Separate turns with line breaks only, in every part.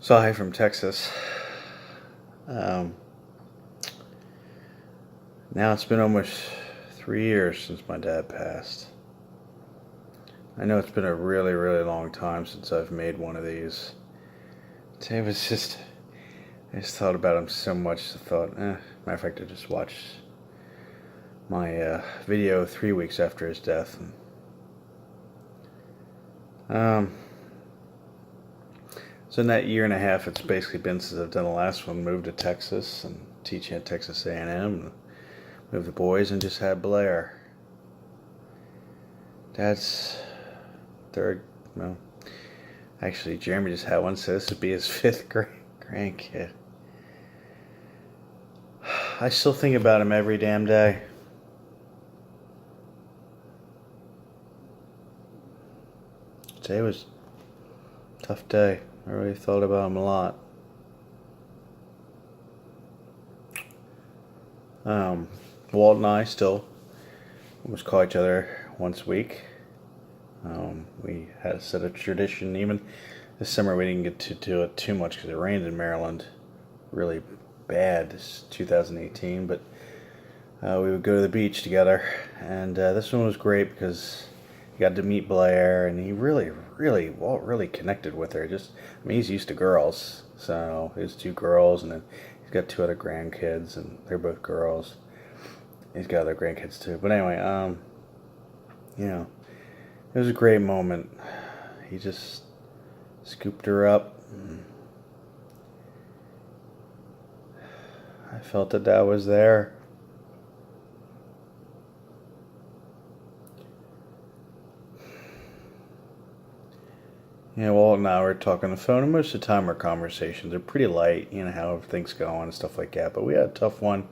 Hi from Texas. Um, Now it's been almost 3 years since my dad passed. I know it's been a really, really long time since I've made one of these. Today was just, I just thought about him so much. I thought, matter of fact, I just watched my video 3 weeks after his death. Um, so in that year and a half, it's basically been since I've done the last one. Moved to Texas and teaching at Texas A&M. And moved the boys and just had Blair. Dad's third, well, actually, Jeremy just had one, so this would be his fifth grandkid. I still think about him every damn day. Today was a tough day. I really thought about him a lot. Walt and I still almost call each other once a week. We had a set of tradition. Even this summer, we didn't get to do it too much because it rained in Maryland really bad this 2018. But we would go to the beach together, and this one was great because he got to meet Blair, and he Walt really connected with her. He's used to girls, so his two girls, and then he's got two other grandkids, and they're both girls. He's got other grandkids too. But anyway, it was a great moment. He just scooped her up. I felt that Dad was there. Walt and I were talking on the phone, and most of the time our conversations are pretty light, how things go and stuff like that. But we had a tough one.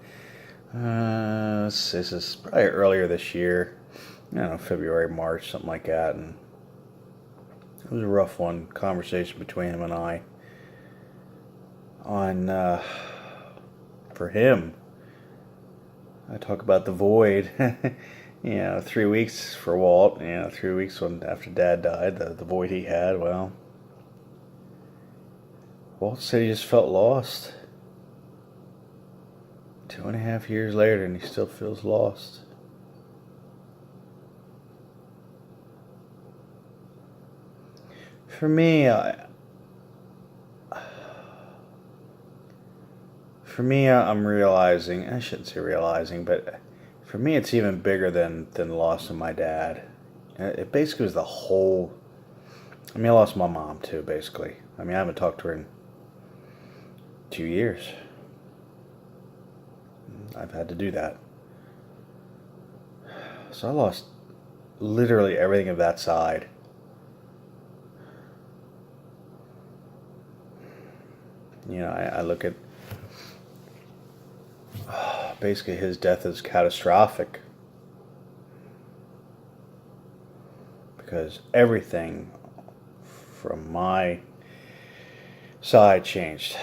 This is probably earlier this year. I don't know, February, March, something like that. And it was a rough one, conversation between him and I. For him, I talk about the void. 3 weeks for Walt, 3 weeks after Dad died, the void he had, well, Walt said he just felt lost. 2.5 years later, and he still feels lost. For me, I'm realizing, I shouldn't say realizing, but for me, it's even bigger than the loss of my dad. It basically was the whole. I lost my mom too, basically. I haven't talked to her in 2 years. I've had to do that. So I lost literally everything of that side. I look at basically his death is catastrophic because everything from my side changed.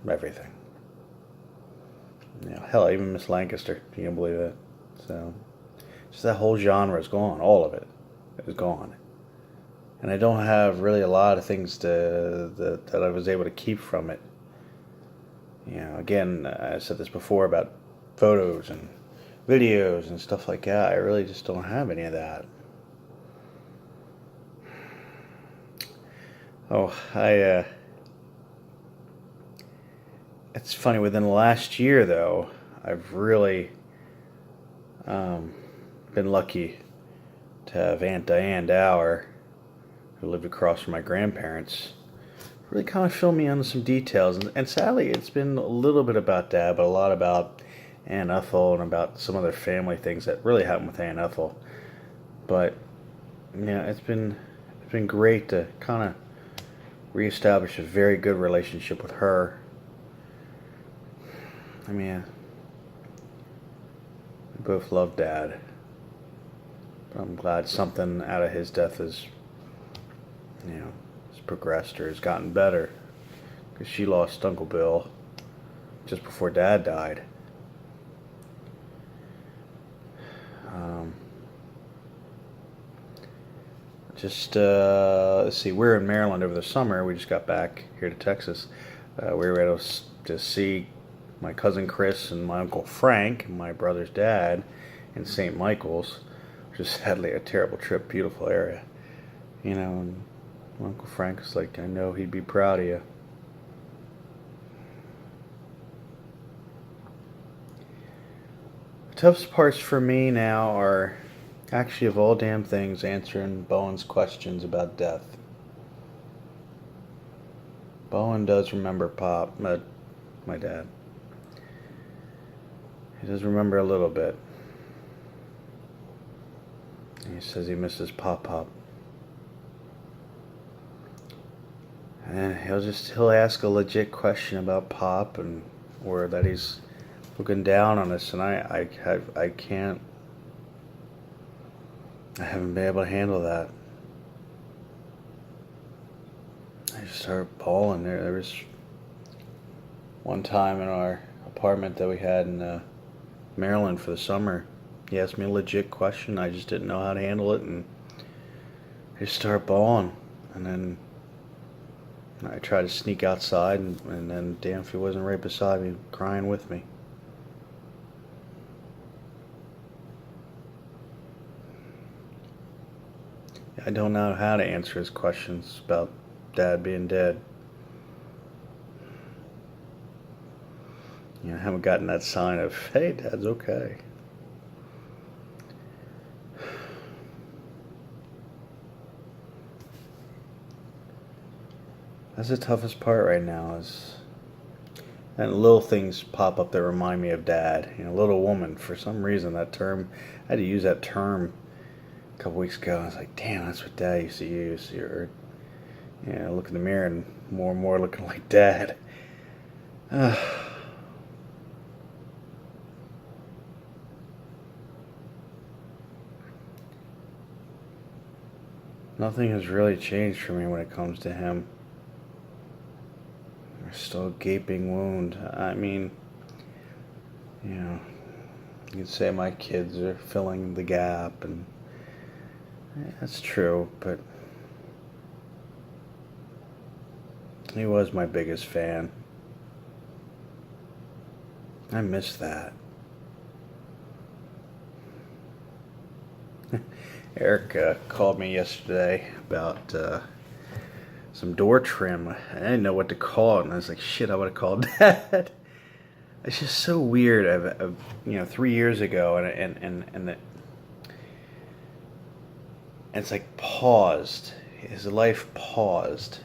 Everything. Hell, even Miss Lancaster, if you can believe it. So, just that whole genre is gone. All of it is gone. And I don't have really a lot of things that I was able to keep from it. Again, I said this before about photos and videos and stuff like that. I really just don't have any of that. Oh, it's funny, within the last year, though, I've really been lucky to have Aunt Diane Dower, who lived across from my grandparents, really kind of fill me in on some details. And sadly, it's been a little bit about Dad, but a lot about Aunt Ethel and about some other family things that really happened with Aunt Ethel. But it's been great to kind of reestablish a very good relationship with her. We both love Dad. But I'm glad something out of his death has progressed or has gotten better. Because she lost Uncle Bill just before Dad died. Just let's see. We were in Maryland over the summer. We just got back here to Texas. We were able to see my cousin Chris and my uncle Frank, my brother's dad, in St. Michael's, which is sadly a terrible trip. Beautiful area, you know. And my Uncle Frank was like, "I know he'd be proud of you." The toughest parts for me now are actually, of all damn things, answering Bowen's questions about death. Bowen does remember Pop, my dad. He does remember a little bit. He says he misses Pop Pop. And he'll ask a legit question about Pop, and or that he's looking down on us, and I can't. I haven't been able to handle that. I just started bawling. There was one time in our apartment that we had in Maryland for the summer. He asked me a legit question. I just didn't know how to handle it, and I just started bawling. And then I tried to sneak outside, and then damn if he wasn't right beside me, crying with me. I don't know how to answer his questions about Dad being dead. I haven't gotten that sign of, hey, Dad's okay. That's the toughest part right now is, and little things pop up that remind me of Dad. Little woman. For some reason, that term, I had to use that term a couple weeks ago. I was like, damn, that's what Dad used to use. Or, look in the mirror and more looking like Dad. Nothing has really changed for me when it comes to him. There's still a gaping wound. I mean, you could say my kids are filling the gap, and that's true, but he was my biggest fan. I miss that. Eric called me yesterday about some door trim. I didn't know what to call it, and I was like, shit, I would have called Dad. It's just so weird. I've 3 years ago, and it's like paused. His life paused,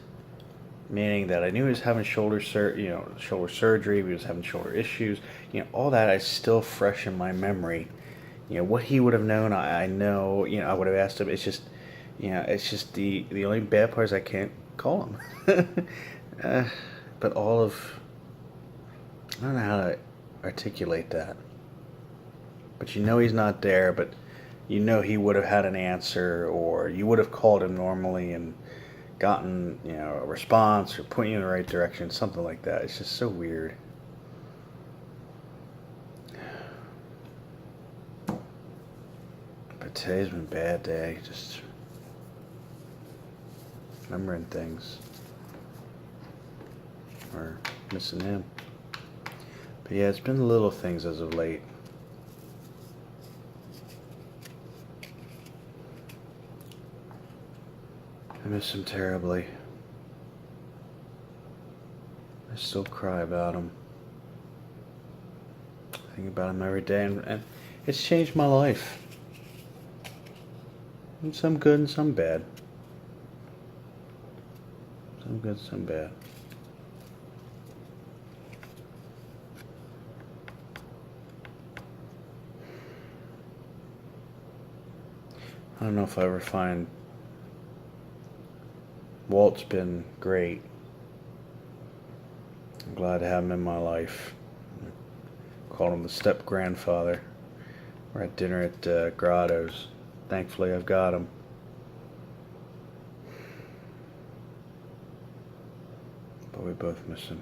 meaning that I knew he was having shoulder surgery. He was having shoulder issues. All that is still fresh in my memory. What he would have known, I know. I would have asked him. It's just, it's just the only bad part is I can't call him. But I don't know how to articulate that. But he's not there. But he would have had an answer, or you would have called him normally and gotten a response or point you in the right direction, something like that. It's just so weird. But today's been a bad day. Just remembering things or missing him. But yeah, it's been the little things as of late. I miss him terribly. I still cry about him. I think about him every day, and it's changed my life. And some good and some bad. Some good, some bad. I don't know if I ever find Walt's been great. I'm glad to have him in my life. I called him the step-grandfather. We're at dinner at Grotto's. Thankfully, I've got him. But we both miss him.